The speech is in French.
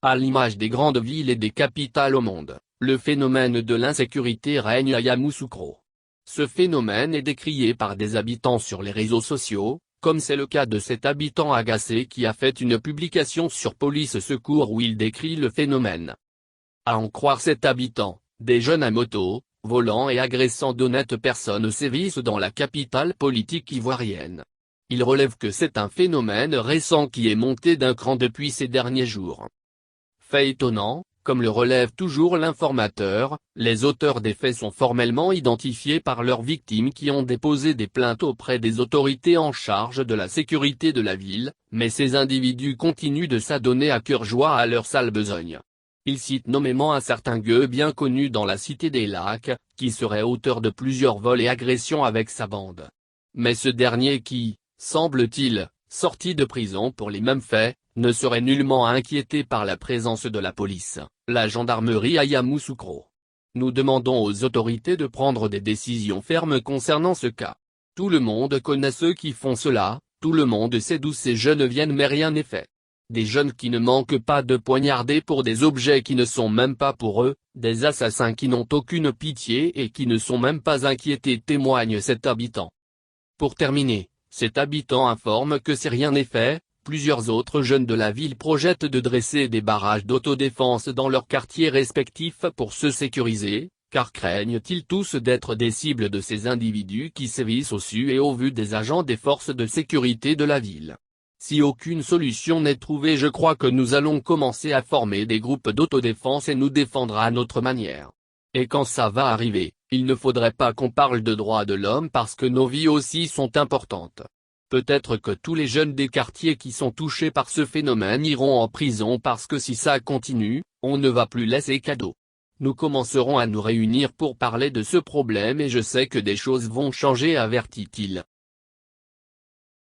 À l'image des grandes villes et des capitales au monde, le phénomène de l'insécurité règne à Yamoussoukro. Ce phénomène est décrié par des habitants sur les réseaux sociaux, comme c'est le cas de cet habitant agacé qui a fait une publication sur Police Secours où il décrit le phénomène. À en croire cet habitant, des jeunes à moto, volant et agressant d'honnêtes personnes sévissent dans la capitale politique ivoirienne. Il relève que c'est un phénomène récent qui est monté d'un cran depuis ces derniers jours. Fait étonnant, comme le relève toujours l'informateur, les auteurs des faits sont formellement identifiés par leurs victimes qui ont déposé des plaintes auprès des autorités en charge de la sécurité de la ville, mais ces individus continuent de s'adonner à cœur joie à leur sale besogne. Il cite nommément un certain gueux bien connu dans la Cité des Lacs, qui serait auteur de plusieurs vols et agressions avec sa bande. Mais ce dernier qui, semble-t-il, sorti de prison pour les mêmes faits, ne serait nullement inquiété par la présence de la police, la gendarmerie à Yamoussoukro. Nous demandons aux autorités de prendre des décisions fermes concernant ce cas. Tout le monde connaît ceux qui font cela, tout le monde sait d'où ces jeunes viennent mais rien n'est fait. Des jeunes qui ne manquent pas de poignarder pour des objets qui ne sont même pas pour eux, des assassins qui n'ont aucune pitié et qui ne sont même pas inquiétés, témoigne cet habitant. Pour terminer, cet habitant informe que si rien n'est fait, plusieurs autres jeunes de la ville projettent de dresser des barrages d'autodéfense dans leurs quartiers respectifs pour se sécuriser, car craignent-ils tous d'être des cibles de ces individus qui sévissent au su et au vu des agents des forces de sécurité de la ville. Si aucune solution n'est trouvée, je crois que nous allons commencer à former des groupes d'autodéfense et nous défendre à notre manière. Et quand ça va arriver, il ne faudrait pas qu'on parle de droits de l'homme parce que nos vies aussi sont importantes. Peut-être que tous les jeunes des quartiers qui sont touchés par ce phénomène iront en prison parce que si ça continue, on ne va plus laisser cadeau. Nous commencerons à nous réunir pour parler de ce problème et je sais que des choses vont changer, avertit-il.